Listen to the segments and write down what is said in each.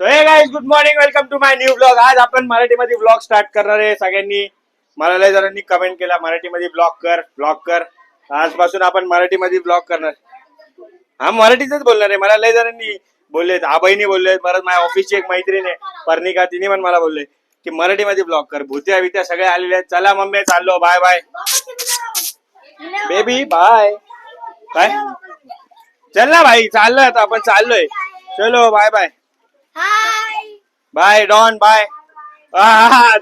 So hey guys, good morning, welcome to my new blog. आज आपण मराठीमध्ये blog start करणार आहे. सगळ्यांनी मला लय जणांनी कमेंट केला मराठीमध्ये ब्लॉग कर. आजपासून आपण मराठीमध्ये ब्लॉग करणार. हा, मराठीतच बोलणार आहे. मला लय जणांनी बोललेत, आबाईनी बोललेत, परत माझ्या ऑफिसची एक मैत्रीण आहे पर्णिका, तिने पण मला बोलले की मराठीमध्ये ब्लॉग कर. भूत्या बित्या सगळे आलेले आहेत. चला मम्मी, चाललो. Bye bye baby, bye. काय? चल ना भाई, चाललोय आता आपण, चाललोय. चलो bye bye. Bye Don, bye.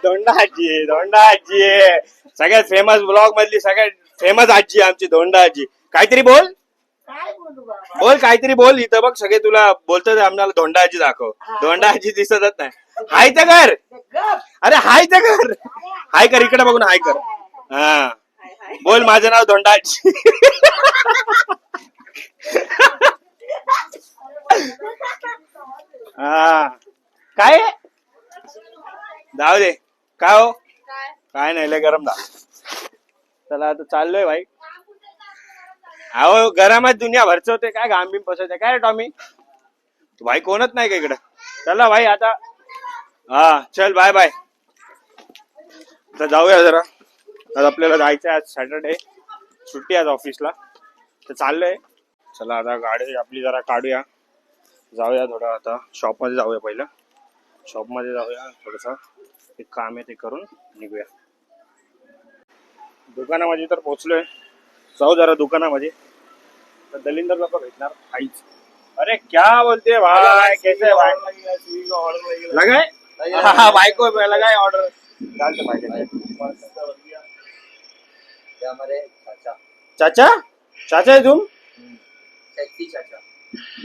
धोंडा आजी आहे, धोंडा आजी आहे. सगळ्यात फेमस ब्लॉग मधली सगळ्यात फेमस आजी आहे आमची धोंडा आजी. काहीतरी बोल, बोल काहीतरी बोल. इथं बघ सगळे तुला बोलतात, आम्हाला धोंडा आजी दाखव. धोंडा आजी दिसतच नाही. हाय तर कर, अरे हाय तर कर, हाय कर, इकडे बघून हाय कर. हा बोल, माझं नाव धोंडा आजी. हा काय जाऊ दे. काय हो, काय नाही, लय गरम झालं. चला आता चाललोय भाई. अहो गरमात दुनिया भरच होते, काय घाम बिम पसरते काय रे टॉमी. भाई कोणच नाही का इकडं. चला भाई आता. हा चल, बाय बाय. आता जाऊया जरा. आज आपल्याला जायचंय, आज सॅटरडे, सुट्टी आज ऑफिसला, तर चाललोय. चला आता गाडी आपली जरा काढूया, जाऊया थोडं. आता शॉपमध्ये जाऊया, पहिलं शॉपमध्ये जाऊया. थोडंसं एक काम आहे ते करून निघूया. दुकानामध्ये तर पोहोचलोय. जाऊ जरा दुकानामध्ये. तर दलिंदर लोक भेटणार काहीच. अरे क्या बोलते भाई, कैसे भाई लगाय. हाँ बाइको लगाए ऑर्डर डालते भाई. चाचा, चाचा है तुम? चाचा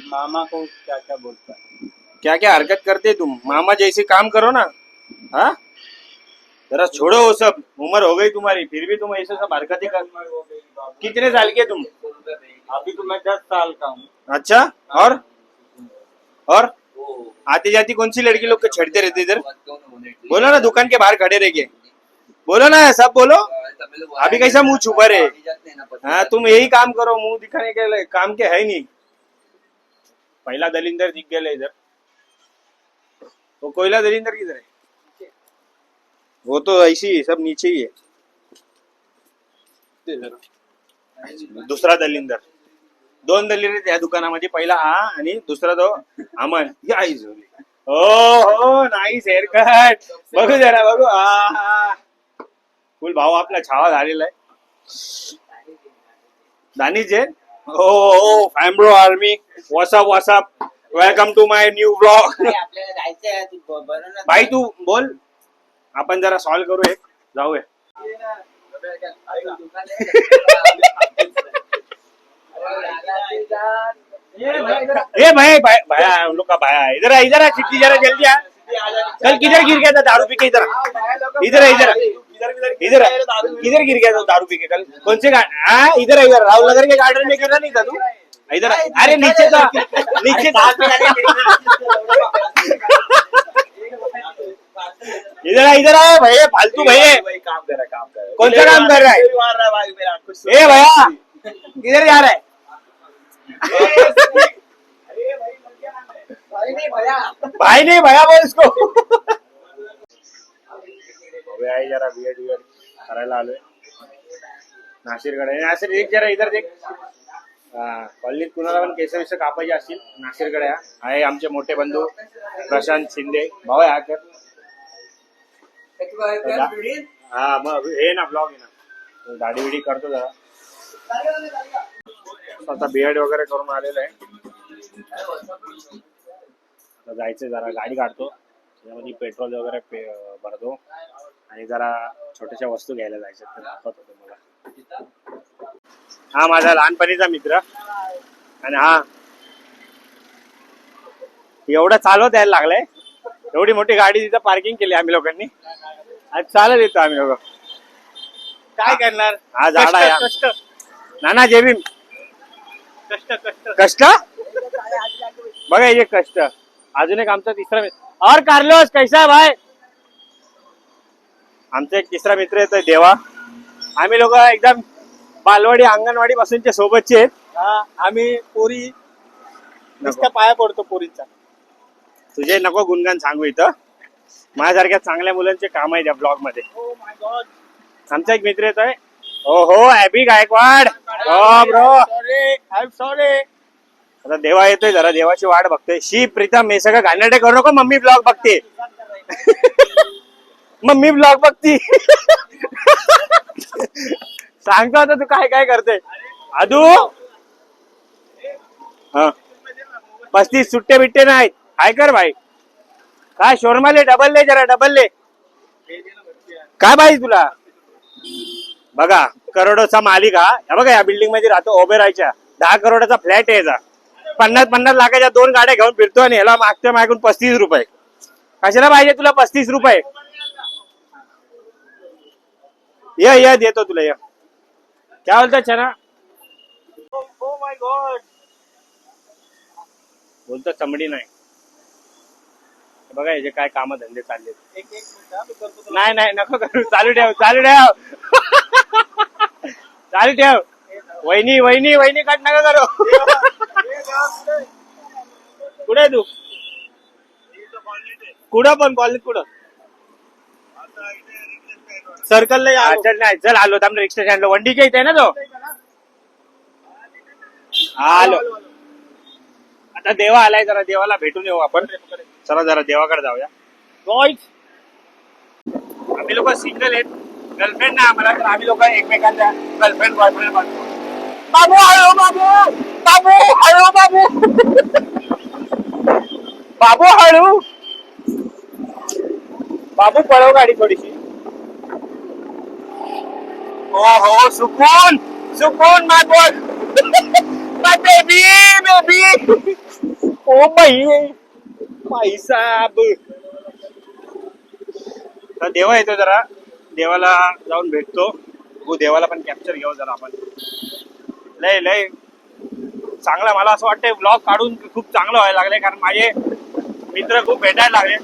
मामा को क्या क्या बोलता है, क्या क्या हरकत करते तुम. मामा जैसे काम करो ना. हाँ जरा छोड़ो वो सब, उम्र हो गई तुम्हारी, फिर भी तुम ऐसे सब हरकतें कर. कितने साल के तुम? अभी तो मैं 10 साल का हूँ. अच्छा, और आती जाती कौन सी लड़की लोग को छेड़ते रहते इधर. बोलो ना, दुकान के बाहर खड़े रह के बोलो ना, सब बोलो. अभी कैसा मुंह छुपा रहे. हाँ तुम यही काम करो, मुंह दिखाने के लिए काम के है नहीं. पहला दलिंदर दिख गया इधर. वो कोयला दलिंदर किधर है? वो तो ऐसी सब नीचे ही है. दुसरा दलिंदर, दोन दलिंदर त्या दुकानामध्ये. पहिला हा आणि दुसरा तो अमन. हो नाईस हेअर कट. बघू जरा, बघू. फुल भाऊ आपला छावा झालेला आहे. दानिश जैन. हो fambro army. What's up, welcome to my new blog. भाई तू बोल, आपण जरा सॉल्व करू, एक जाऊया. ए भाई भाया, हम लोग का भाया, इधर इधर चिट्ठी जरा जल्दी आ. कल किधर गिर गया था दारू पी के. इधर इधर इधर इधर किधर गिर गया था दारू पी के कल. कौन से इधर इधर राहुल नगर के गार्डन में गिरा नहीं था तू. इधर अरे नीचे था, नीचे था. इधर आए भैया, फालतू भैया. काम कर रहा है. कौन सा काम कर रहा है? ए भैया किधर जा रहा है? भाई नहीं भैया बोल इसको. आई जरा बियर्ड करायला आलोय. नाशिरकडे. नाशिर एक जरा इधर देख. कॉलनीत कुणाला पण केस विस कापायचे असतील, नाशिरकडे आहे आमचे मोठे बंधू प्रशांत शिंदे भाऊ आहे. हा मग हे ना ब्लॉग आहे ना, दाढी बिडी करतो जरा. आता बियर्ड वगैरे करून आलेलं आहे. आता जायचं जरा, गाडी काढतो, त्याच्यामध्ये पेट्रोल वगैरे भरतो आणि जरा छोट्याशा वस्तू घ्यायला जायचं, ते दाखवतो तुम्हाला. हा माझा लहानपणीचा मित्र. आणि हा एवढं चालवत यायला लागलंय. एवढी मोठी गाडी तिथं पार्किंग केली आम्ही लोकांनी. आज चालत येतो आम्ही लोक. काय करणार, हा झाड आहे. नाना जय भीम. कष्ट कष्ट बघा, हे कष्ट. अजून एक आमचा तिसरा मित्र. और कार्लोस कैसा है भाई. आमचा एक तिसरा मित्र येतोय देवा. आम्ही लोक एकदम बालवाडी अंगणवाडी पासूनचे सोबतचे आहेत. आम्ही पोरी नुसत्या पाया पडतो पोरींचा. तुझे नको गुणगान सांगू इथं. माझ्यासारख्या चांगल्या मुलांचे काम आहे त्या ब्लॉग मध्ये. आमचा एक मित्र येतोय. हो हो ॲबी गायकवाड. हो ब्रो. सॉरी. आता देवा येतोय, जरा देवाची वाट बघतोय. शी प्रीतम हे सगळं घाणेरडे करू नको. मम्मी ब्लॉग बघते. मम्मी ब्लॉग बघती. सांगतो आता तू काय काय करते. अदू हा 35 सुट्टे बिट्टे नाहीत. काय कर भाई. काय शोरमाले डबल ले, जरा डबल ले. काय पाहिजे तुला. बघा करोडोचा मालिक हा. बघा या बिल्डिंग मध्ये राहतो ओबेरायच्या. 10 करोडाचा फ्लॅट आहे याचा. 50 लाखाच्या 2 गाड्या घेऊन फिरतो आणि याला मागच्या मागून 35 रुपये. कशाला पाहिजे तुला 35 रुपये. ये देतो तुला. ये क्या बोलता चना. Oh my God. बोलतो चमडी नाही. बघा याचे काय काम धंदे चालले. नाही नाही नको करू. चालू ठेव चालू ठेव. चालू ठेव. वहिनी वहिनी वहिनी कट नका करू. कुठे तू. कुठं पण कॉलेज कुठं. सर्कल चल नाही चल आलो. आमच्या रिक्षा स्टँडला वंडीच्या इथे आहे ना तो. आलो. आता देवा आलाय, जरा देवाला भेटून येऊ आपण. चला जरा देवाकडे जाऊया. आम्ही लोक सिंगल आहेत. गर्लफ्रेंड नाही आम्हाला, तर आम्ही लोक एकमेकांच्या गर्लफ्रेंड बॉयफ्रेंड बनतो. बाबू हळू बाबू. बाबू हळू बाबू. बाबू हळू. बाबू पळव गाडी थोडीशी. हो हो सुकून सुकून माय बॉय. माय बेबी बेबी. ओ भाई साहब. तर देवा येतो, जरा देवाला जाऊन भेटतो. हो देवाला पण कॅप्चर घेऊ जरा आपण. लय लय चांगला मला असं वाटतंय ब्लॉग काढून खूप चांगलं व्हायला लागलंय. कारण माझे मित्र खूप भेटायला लागले.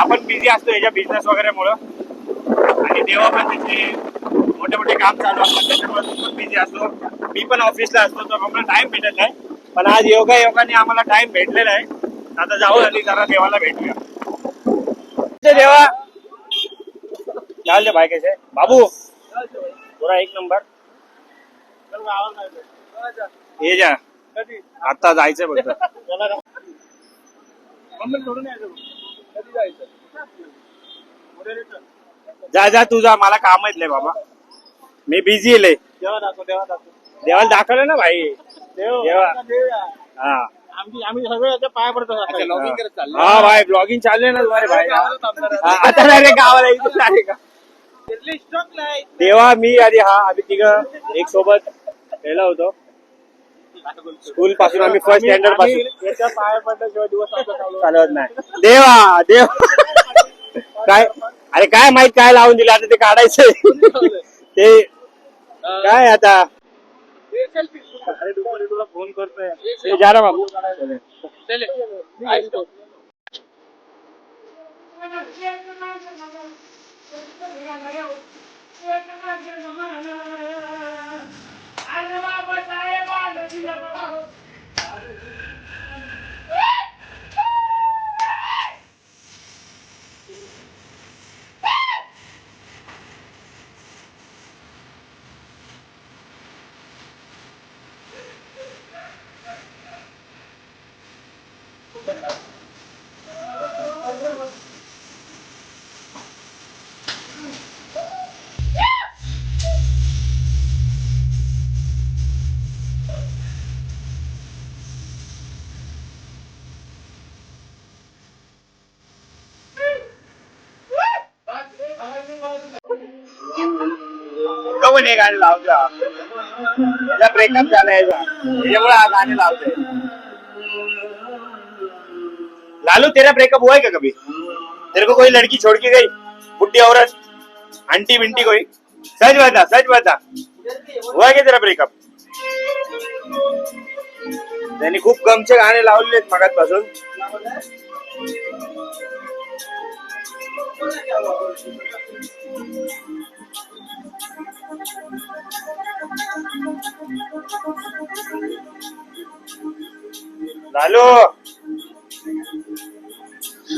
आपण बिझी असतो याच्या बिझनेस वगैरे मुळे. आणि देवा पण त्याचे मोठे मोठे काम चालू असतात, त्याच्यामुळे खूप पण बिझी असतो. मी पण ऑफिसला असतो, तर आम्हाला टाइम भेटत नाही. पण आज योगाने आम्हाला टाइम भेटलेला आहे. आता जाऊ आणि जरा देवाला भेटूया. देवा चालते भाई. कैसे बाबू. पुरा एक नंबर. ये जा आता जायचंय बघ. जा जा तुझा. मला काम आहेत बाबा. मी बिझी आहे. देवाला दाखवलं ना भाई. देवा हा आम्ही सगळे पाया पडतो. हा भाई ब्लॉगिंग चालू आहे ना तुम्हारे भाई. आता नाही गावाला आहे का. देवा मी आणि हा आम्ही तिघं एक सोबत गेलो होतो. स्कूल पासून आम्ही फर्स्ट स्टँडर्ड पासून. पाया पडल्याशिवाय दिवस चालवत नाही. देवा देव काय. अरे काय माहित काय लावून दिलं आता ते काढायचंय. ते काय आता. अरे तुला फोन करतोय. जा रे बाबू. कमून हे गाणी लावतो. ब्रेकअप झाला याच्यामुळे हा गाणी लावतोय. लालू तेरा ब्रेकअप हुआ है क्या कभी. तेरे को कोई लड़की छोड़ के गई. बुढ़ी औरत आंटी बिंटी कोई. सच बता सच बता. हुआ है क्या तेरा ब्रेकअप. त्यांनी खूप गमचे गाणे लावलेले आहेत मगाचपासून. लालू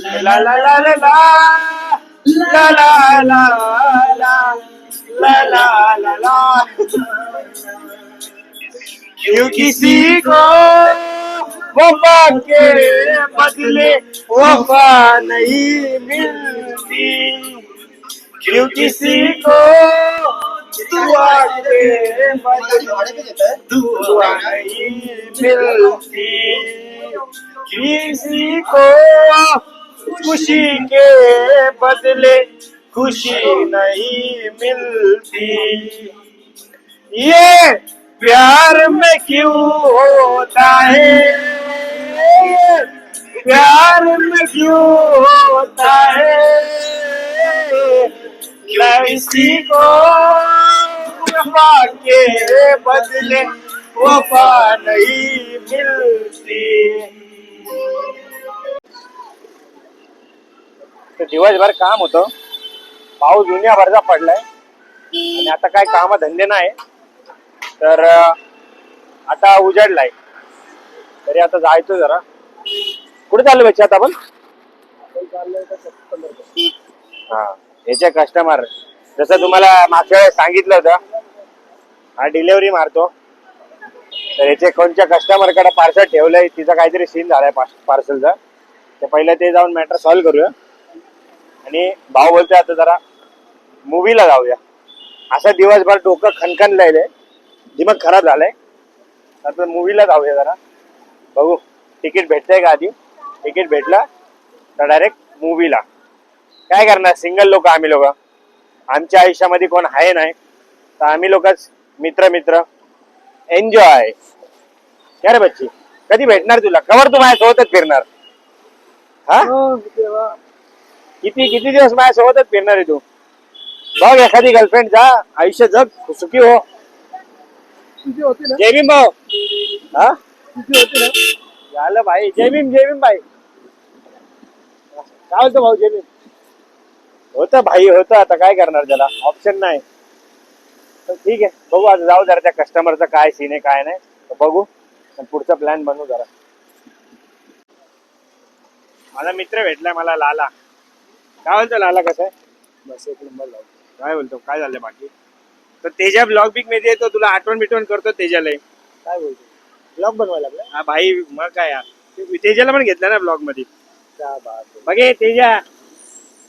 ला ला ला ला ला ला ला ला ला ला ला ला। क्यों किसी को वफा के बदले वफा नहीं मिलती, क्यों किसी को दुआ के बदले दुआ नहीं मिलती, किसी को खुशी के बदले खुशी नहीं मिलती। ये प्यार में क्यों होता है, प्यार में क्यों होता है, किसी को वफा के बदले वफा नहीं मिलती। दिवसभर काम होतं, पाऊस दुनियाभरचा पडलाय आणि आता काय काम धंदे नाही, तर आता उजाडलाय, तरी आता जायचं जरा. कुठे चाललो बच्चा आता आपण? हा, याचे कस्टमर जसं तुम्हाला मागच्या वेळेस सांगितलं होतं, हा डिलिव्हरी मारतो, तर याचे कोणत्या कस्टमरकडे पार्सल ठेवलंय, तिचा काहीतरी सीन झालाय पार्सलचा, ते पहिलं ते जाऊन मॅटर सॉल्व्ह करूया. आणि भाऊ बोलतोय आता जरा मूवीला जाऊया. असं दिवसभर डोकं खणखणलंय, दिमाग खराब झालाय, आता मूवीला जाऊया जरा. बघू तिकीट भेटतंय का आधी, तिकीट भेटला तर डायरेक्ट मूवीला. काय करणार, सिंगल लोक आम्ही लोक, आमच्या आयुष्यामध्ये कोण आहे नाही, तर आम्ही लोकच मित्र मित्र एन्जॉय. क्या रे बच्ची, कधी भेटणार तुला, कवर तू माझ्यासोबतच फिरणार? हा, किती किती दिवस माझ्यासोबतच फिरणार आहे तू? बघ एखादी गर्लफ्रेंड, जा आयुष्य जग, सुखी हो. जय भीम भाऊ. हा झालं भाई, जय भीम भाई. काय होतं भाऊ, जय भीम होतं भाई, होतं. आता काय करणार, त्याला ऑप्शन नाही. तर ठीक आहे, बघू आता जाऊ जरा त्या कस्टमरचा काय सीन आहे काय नाही, तर बघू पुढचा प्लॅन बनवू जरा. माझा मित्र भेटलाय मला, लाला. काय बोलतो लाला, कसं आहे? बस एक नंबर. काय बोलतो, काय झालं बाकी? तर तेजा ब्लॉग बिग मध्ये येतो, तुला आठवण बिटवण करतो तेजाला. काय बोलतो, ब्लॉग बनवायला लागला? हा भाई, मग काय यार, तेजाला पण घेतलं ना ब्लॉग मध्ये. क्या बात आहे. बघे तेजा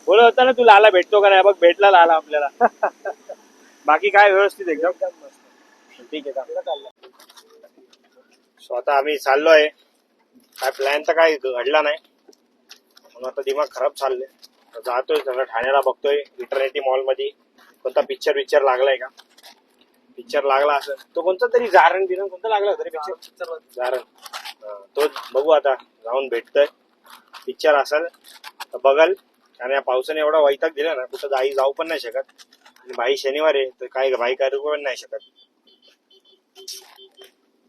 बोलत होता ना तू लाला भेटतो का नाही, बघ भेटला लाला आपल्याला. बाकी काय व्यवस्थित एकदम मस्त. ठीक आहे, चाललं. स्वतः आम्ही चाललोय, काय प्लॅन तर काय घडला नाही, म्हणून आता दिमाग खराब चालले. जातोय सगळं ठाण्याला, बघतोय इटर्निटी मॉल मध्ये कोणता पिक्चर लागलाय का. पिक्चर लागला असं तो कोणता तरी जारण बिरण कोणता लागला तरी पिक्चर, जारण. तो बघू आता, जाऊन भेटतोय. पिक्चर असेल तर बघाल, कारण या पावसाने एवढा वैताग दिला ना, कुठं आई जाऊ पण नाही शकत. आणि भाई शनिवार आहे, तर काय भाई करू पण नाही शकत.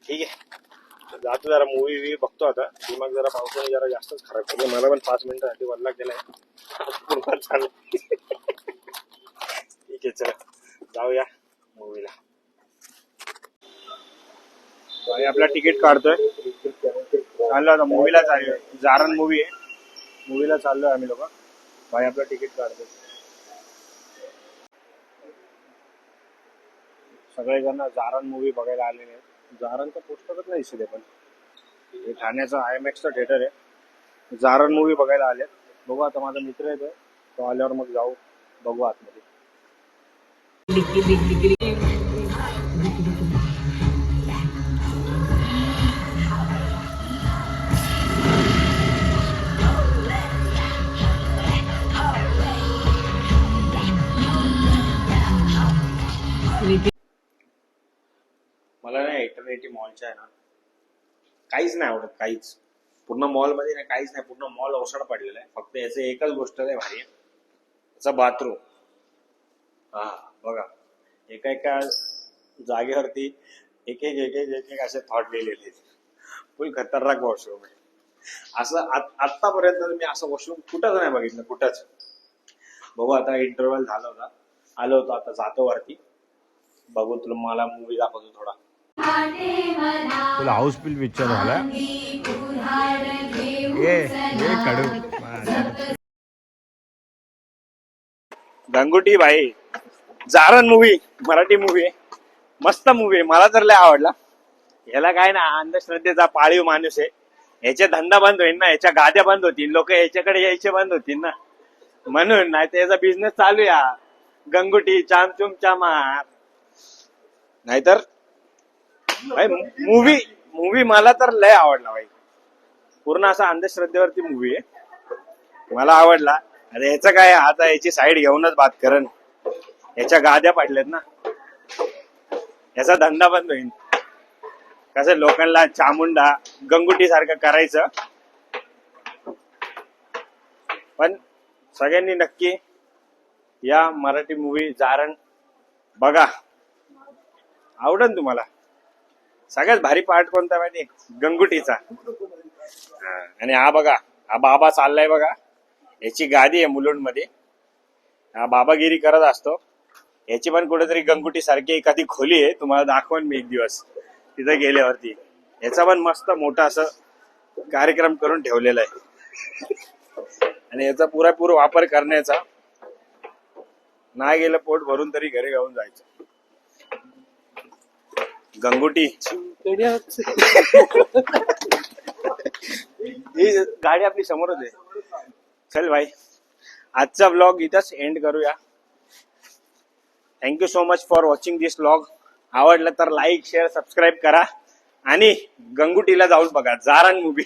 ठीक आहे, जातो जरा मूवी वी बघतो आता. दिमाग जरा पावसाने जरा जास्तच खराब केलं, मला पण 5 मिनिटासाठी वल्ला केलाय. चालेल. ठीक आहे, चला जाऊया मूवीला. आपला तिकीट काढतोय, चाललो आता मूवीला. चाललोय, जारण मूवी आहे, मूवीला चाललोय आम्ही लोक. भाई आपलं तिकीट काढतोय. सगळेजण जारण मूवी बघायला आलेले आहेत. जारणचं पोस्टरच नाही दिसत, पण हे ठाण्याचं IMAX थिएटर आहे. जारण मूवी बघायला आले. बघू आता, माझा मित्र येतोय, तो आल्यावर मग जाऊ, बघू आतमध्ये. मला ना इटर्निटी मॉलच्या आहे ना काहीच नाही आवडत, काहीच. पूर्ण मॉल मध्ये ना काहीच नाही, पूर्ण मॉल ओसाड पडलेला आहे. फक्त याचं एकच गोष्ट आहे भारी, याचा बाथरूम. हा बघा, एका एका जागेवरती एक एक असे थॉट लिहिलेले. फुल खतरनाक वॉशरूम आहे. असं आतापर्यंत मी असं वॉशरूम कुठंच नाही बघितलं, कुठंच. बघू आता, इंटरव्हल झाला होता, आलो होतो, आता जातो वरती. बघू, तुला मला मूवी दाखवतो थोडा. तुला हाऊसफुल पिक्चर झाला, ये कडू गंगुटी भाई, जारण मूवी, मराठी मूवी मस्त मूवी आहे, मला तर लय आवडला. याला काय ना, अंधश्रद्धेचा पाळीव माणूस आहे. याचे धंदा बंद होईल ना, याच्या गाद्या बंद होतील, लोक याच्याकडे यायचे बंद होतील ना, म्हणून. नाही तर याचा बिझनेस चालू या गंगुटी चामचुम चामार. नाहीतर भाई मूवी मूवी मला तर लय आवडला भाई. पूर्ण असा अंधश्रद्धेवरती मूवी आहे, मला आवडला. अरे याचं काय, आता याची साईड घेऊनच बात करन. याच्या गाद्या पडल्यात ना, याचा धंदा बंद होईल. कसं लोकांना चामुंडा गंगुटी सारखं करायचं. पण सगळ्यांनी नक्की या मराठी मूवी जारण बघा, आवडन तुम्हाला. सगळ्यात भारी पार्ट कोणता माहिती, गंगुटीचा. आणि हा बघा, हा बाबा चाललाय बघा, याची गादी आहे मुलुंड मध्ये, हा बाबागिरी करत असतो. याची पण कुठेतरी गंगुटी सारखी एखादी खोली आहे, तुम्हाला दाखवून मी एक दिवस तिथे गेल्यावरती. याचा पण मस्त मोठा असं कार्यक्रम करून ठेवलेला आहे. आणि याचा पुरेपूर वापर करण्याचा, नाही गेलं पोट भरून तरी घरी घेऊन जायचं. गंगुटी ही गाडी आपली समोरच आहे. चल भाई, आजचा व्लॉग इथंच एंड करूया. Thank you so much for watching this vlog. आवडलं तर लाईक, शेअर, सबस्क्राईब करा. आणि गंगुटीला जाऊन बघा जारण मूवी.